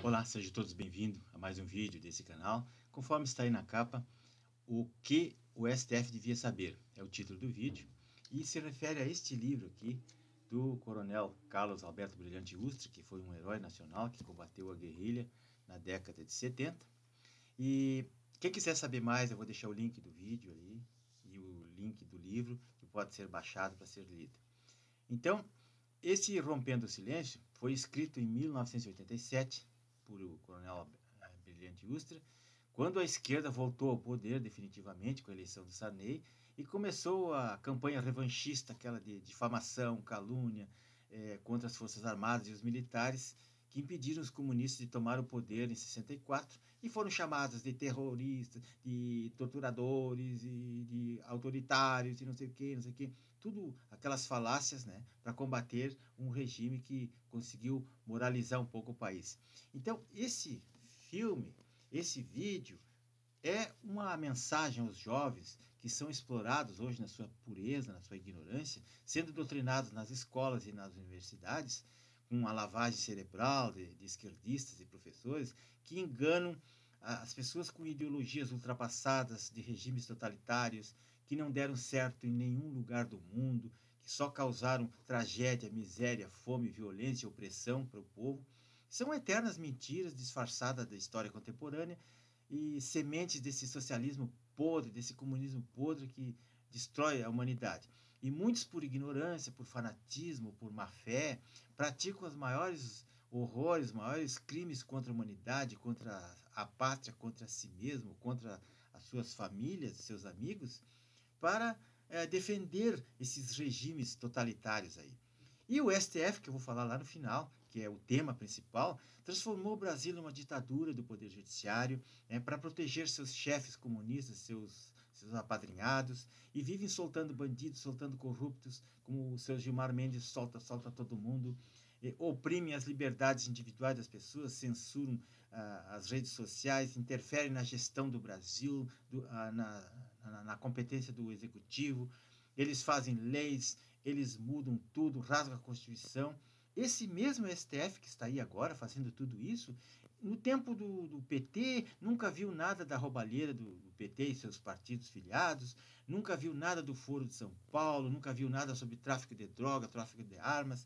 Olá, sejam todos bem-vindos a mais um vídeo desse canal. Conforme está aí na capa, o que o STF devia saber é o título do vídeo e se refere a este livro aqui do coronel Carlos Alberto Brilhante Ustra, que foi um herói nacional que combateu a guerrilha na década de 70. E quem quiser saber mais, eu vou deixar o link do vídeo ali e o link do livro que pode ser baixado para ser lido. Então, esse Rompendo o Silêncio foi escrito em 1987 por o coronel Brilhante Ustra, quando a esquerda voltou ao poder definitivamente com a eleição do Sarney e começou a campanha revanchista, aquela de difamação, calúnia, contra as Forças Armadas e os militares, que impediram os comunistas de tomar o poder em 64 e foram chamados de terroristas, de torturadores e de autoritários e não sei o que, tudo aquelas falácias, né, para combater um regime que conseguiu moralizar um pouco o país. Então, esse filme, esse vídeo, é uma mensagem aos jovens que são explorados hoje na sua pureza, na sua ignorância, sendo doutrinados nas escolas e nas universidades, com uma lavagem cerebral de esquerdistas e professores que enganam as pessoas com ideologias ultrapassadas de regimes totalitários que não deram certo em nenhum lugar do mundo, que só causaram tragédia, miséria, fome, violência e opressão para o povo. São eternas mentiras disfarçadas da história contemporânea e sementes desse socialismo podre, desse comunismo podre que destrói a humanidade. E muitos, por ignorância, por fanatismo, por má fé, praticam os maiores horrores, os maiores crimes contra a humanidade, contra a pátria, contra si mesmo, contra as suas famílias, seus amigos, para defender esses regimes totalitários aí. E o STF, que eu vou falar lá no final, que é o tema principal, transformou o Brasil numa ditadura do Poder Judiciário, para proteger seus chefes comunistas, seus apadrinhados, e vivem soltando bandidos, soltando corruptos, como o seu Gilmar Mendes solta todo mundo, oprimem as liberdades individuais das pessoas, censuram as redes sociais, interferem na gestão do Brasil, na competência do Executivo. Eles fazem leis, eles mudam tudo, rasgam a Constituição. Esse mesmo STF que está aí agora fazendo tudo isso, no tempo do PT, nunca viu nada da roubalheira do PT e seus partidos filiados, nunca viu nada do Foro de São Paulo, nunca viu nada sobre tráfico de droga, tráfico de armas,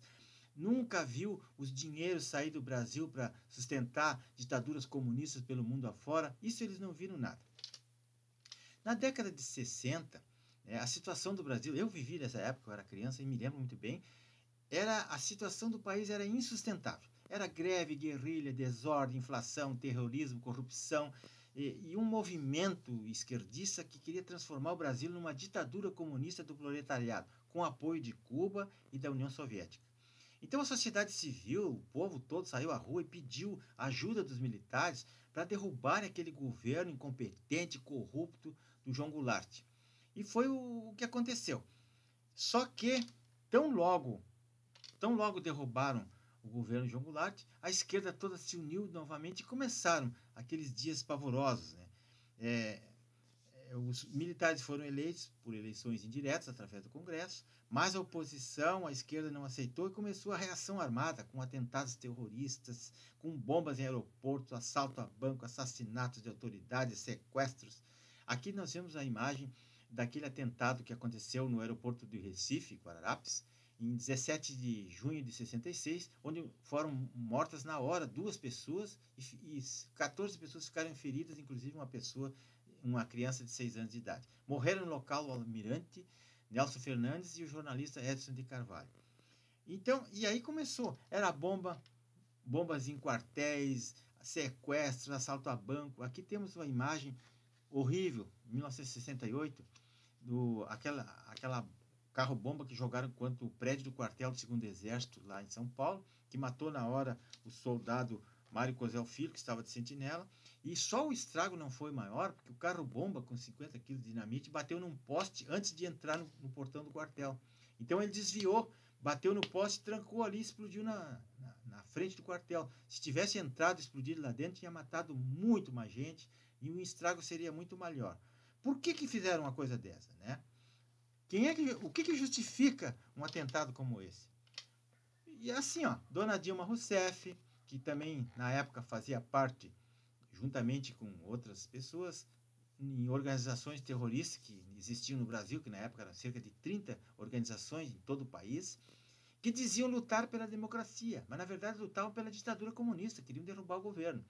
nunca viu os dinheiros sair do Brasil para sustentar ditaduras comunistas pelo mundo afora. Isso eles não viram nada. Na década de 60, a situação do Brasil, eu vivi nessa época, eu era criança e me lembro muito bem, a situação do país era insustentável. Era greve, guerrilha, desordem, inflação, terrorismo, corrupção e um movimento esquerdista que queria transformar o Brasil numa ditadura comunista do proletariado, com apoio de Cuba e da União Soviética. Então a sociedade civil, o povo todo saiu à rua e pediu ajuda dos militares para derrubar aquele governo incompetente, corrupto do João Goulart. E foi o que aconteceu. Só que, tão logo derrubaram o governo de João Goulart, a esquerda toda se uniu novamente e começaram aqueles dias pavorosos, né? Os militares foram eleitos por eleições indiretas através do Congresso, mas a oposição, a esquerda não aceitou e começou a reação armada com atentados terroristas, com bombas em aeroportos, assalto a banco, assassinatos de autoridades, sequestros. Aqui nós vemos a imagem daquele atentado que aconteceu no aeroporto de Recife, Guararapes, em 17 de junho de 66, onde foram mortas na hora 2 pessoas e 14 pessoas ficaram feridas, inclusive uma criança de 6 anos de idade. Morreram no local o almirante Nelson Fernandes e o jornalista Edson de Carvalho. Então, e aí começou, era bombas em quartéis, sequestros, assalto a banco. Aqui temos uma imagem horrível, 1968, aquela carro-bomba que jogaram contra o prédio do quartel do 2º Exército, lá em São Paulo, que matou na hora o soldado Mário Cosel Filho, que estava de sentinela, e só o estrago não foi maior, porque o carro-bomba com 50 quilos de dinamite bateu num poste antes de entrar no portão do quartel. Então ele desviou, bateu no poste, trancou ali e explodiu na frente do quartel. Se tivesse entrado e explodido lá dentro, tinha matado muito mais gente e o estrago seria muito maior. Por que fizeram uma coisa dessa, né? O que justifica um atentado como esse? E assim, ó, Dona Dilma Rousseff, que também na época fazia parte, juntamente com outras pessoas, em organizações terroristas que existiam no Brasil, que na época eram cerca de 30 organizações em todo o país, que diziam lutar pela democracia, mas na verdade lutavam pela ditadura comunista, queriam derrubar o governo.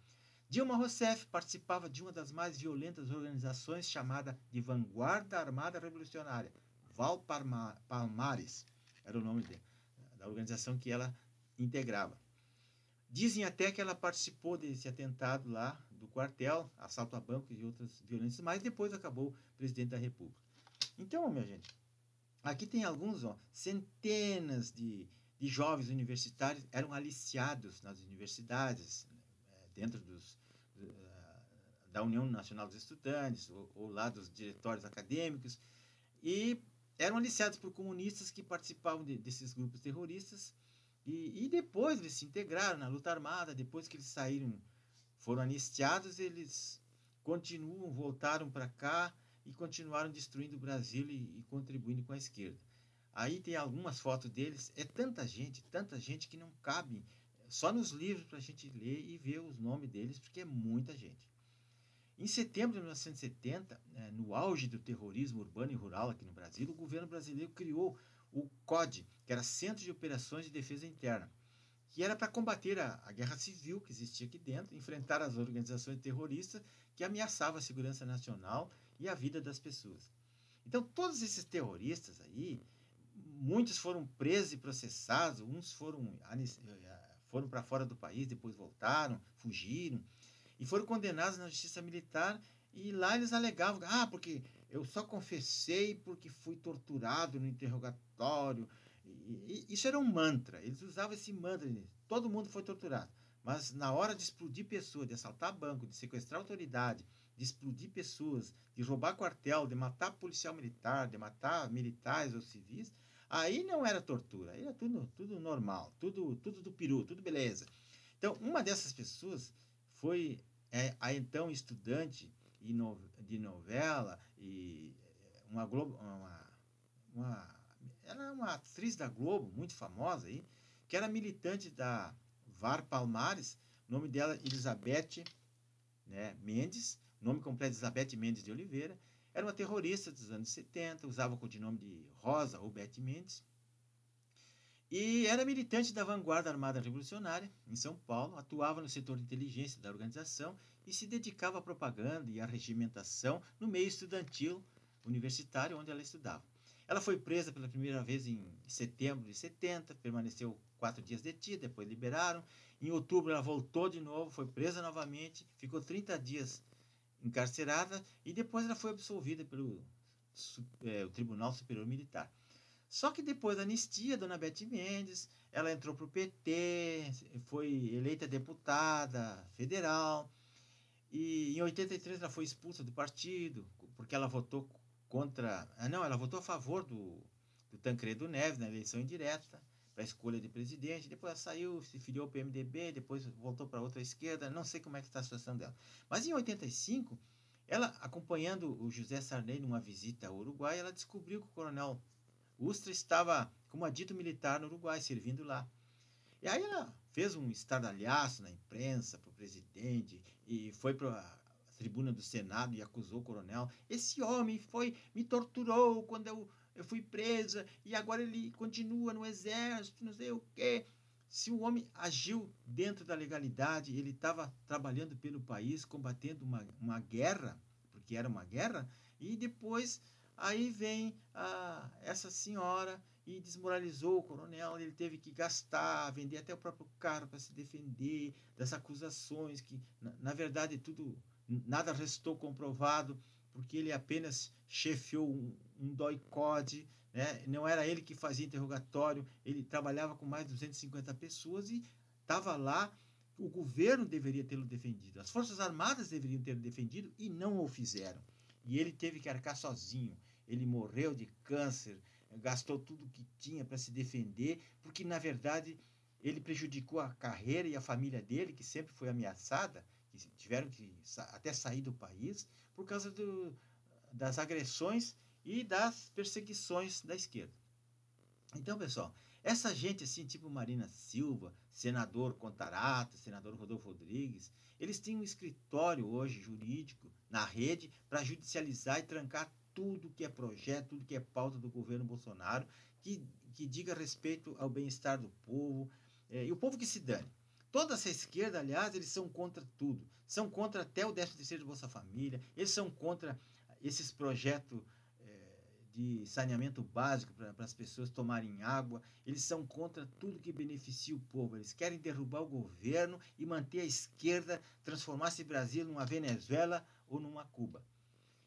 Dilma Rousseff participava de uma das mais violentas organizações chamada de Vanguarda Armada Revolucionária, Val Palmares, era o nome da organização que ela integrava. Dizem até que ela participou desse atentado lá do quartel, assalto a banco e outras violências, mas depois acabou presidente da República. Então, minha gente, aqui tem alguns, centenas de jovens universitários eram aliciados nas universidades, dentro da União Nacional dos Estudantes, ou lá dos diretórios acadêmicos, e eram aliciados por comunistas que participavam desses grupos terroristas, e depois eles se integraram na luta armada. Depois que eles saíram, foram anistiados, eles voltaram para cá e continuaram destruindo o Brasil e contribuindo com a esquerda. Aí tem algumas fotos deles, é tanta gente que não cabe só nos livros para a gente ler e ver os nomes deles, porque é muita gente. Em setembro de 1970, no auge do terrorismo urbano e rural aqui no Brasil, o governo brasileiro criou o CODE, que era Centro de Operações de Defesa Interna, que era para combater a guerra civil que existia aqui dentro, enfrentar as organizações terroristas que ameaçavam a segurança nacional e a vida das pessoas. Então, todos esses terroristas aí, muitos foram presos e processados, uns foram para fora do país, depois voltaram, fugiram, e foram condenados na justiça militar, e lá eles alegavam, porque eu só confessei porque fui torturado no interrogatório. E isso era um mantra, eles usavam esse mantra, todo mundo foi torturado. Mas na hora de explodir pessoas, de assaltar banco, de sequestrar autoridade, de explodir pessoas, de roubar quartel, de matar policial militar, de matar militares ou civis, aí não era tortura, aí era tudo normal, tudo do peru, tudo beleza. Então, uma dessas pessoas foi a então estudante de novela e ela é uma atriz da Globo, muito famosa aí, que era militante da VAR Palmares, o nome dela Elizabeth, Mendes, nome completo Elizabeth Mendes de Oliveira, era uma terrorista dos anos 70, usava o codinome de Rosa ou Beth Mendes, e era militante da Vanguarda Armada Revolucionária, em São Paulo, atuava no setor de inteligência da organização e se dedicava à propaganda e à regimentação no meio estudantil universitário onde ela estudava. Ela foi presa pela primeira vez em setembro de 70, permaneceu 4 dias detida, depois liberaram. Em outubro ela voltou de novo, foi presa novamente, ficou 30 dias encarcerada e depois ela foi absolvida pelo Tribunal Superior Militar. Só que depois da anistia, dona Beth Mendes, ela entrou para o PT, foi eleita deputada federal, e em 83 ela foi expulsa do partido, porque ela votou ela votou a favor do Tancredo Neves na eleição indireta, para a escolha de presidente. Depois ela saiu, se filiou para o MDB, depois voltou para outra esquerda, não sei como é que está a situação dela. Mas em 85, ela, acompanhando o José Sarney numa visita ao Uruguai, ela descobriu que o coronel Ustra estava como adito militar no Uruguai, servindo lá. E aí ela fez um estardalhaço na imprensa para o presidente e foi para a tribuna do Senado e acusou o coronel. Esse homem me torturou quando eu fui presa e agora ele continua no exército, não sei o quê. Se o homem agiu dentro da legalidade, ele estava trabalhando pelo país, combatendo uma guerra, porque era uma guerra, e depois aí vem essa senhora e desmoralizou o coronel, ele teve que gastar, vender até o próprio carro para se defender das acusações, que na verdade nada restou comprovado, porque ele apenas chefiou um DOI-CODE, não era ele que fazia interrogatório, ele trabalhava com mais de 250 pessoas e estava lá. O governo deveria tê-lo defendido, as Forças Armadas deveriam tê-lo defendido e não o fizeram. E ele teve que arcar sozinho. Ele morreu de câncer, gastou tudo que tinha para se defender, porque, na verdade, ele prejudicou a carreira e a família dele, que sempre foi ameaçada, que tiveram que até sair do país, por causa das agressões e das perseguições da esquerda. Então, pessoal, Essa gente, assim, tipo Marina Silva, senador Contarato, senador Rodolfo Rodrigues, eles têm um escritório hoje jurídico na rede para judicializar e trancar tudo que é projeto, tudo que é pauta do governo Bolsonaro, que, que diga respeito ao bem-estar do povo, e o povo que se dane. Toda essa esquerda, aliás, eles são contra tudo. São contra até o 13º de Bolsa Família, eles são contra esses projetos de saneamento básico para as pessoas tomarem água, eles são contra tudo que beneficia o povo, eles querem derrubar o governo e manter a esquerda, transformar esse Brasil numa Venezuela ou numa Cuba.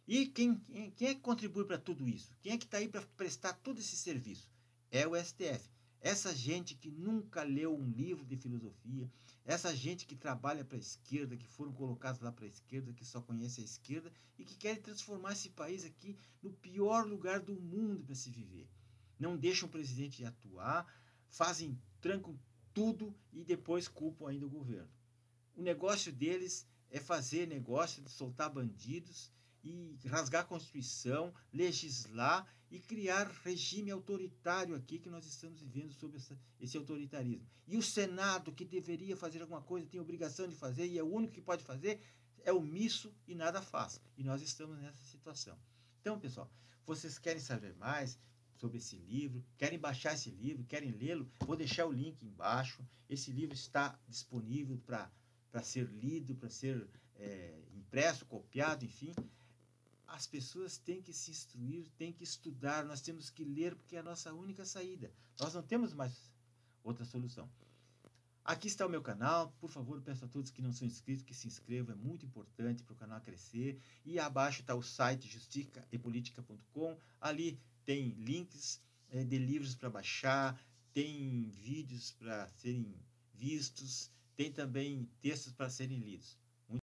E quem é que contribui para tudo isso? Quem é que está aí para prestar todo esse serviço? É o STF. Essa gente que nunca leu um livro de filosofia, essa gente que trabalha para a esquerda, que foram colocados lá para a esquerda, que só conhece a esquerda e que querem transformar esse país aqui no pior lugar do mundo para se viver. Não deixam o presidente atuar, trancam tudo e depois culpam ainda o governo. O negócio deles é fazer negócio de soltar bandidos e rasgar a Constituição, legislar e criar regime autoritário aqui que nós estamos vivendo sob esse autoritarismo. E o Senado, que deveria fazer alguma coisa, tem a obrigação de fazer e é o único que pode fazer, é omisso e nada faz. E nós estamos nessa situação. Então, pessoal, vocês querem saber mais sobre esse livro, querem baixar esse livro, querem lê-lo, vou deixar o link embaixo. Esse livro está disponível para ser lido, para ser impresso, copiado, enfim. As pessoas têm que se instruir, têm que estudar, nós temos que ler, porque é a nossa única saída. Nós não temos mais outra solução. Aqui está o meu canal, por favor, peço a todos que não são inscritos que se inscrevam, é muito importante para o canal crescer. E abaixo está o site justicaepolitica.com, ali tem links de livros para baixar, tem vídeos para serem vistos, tem também textos para serem lidos.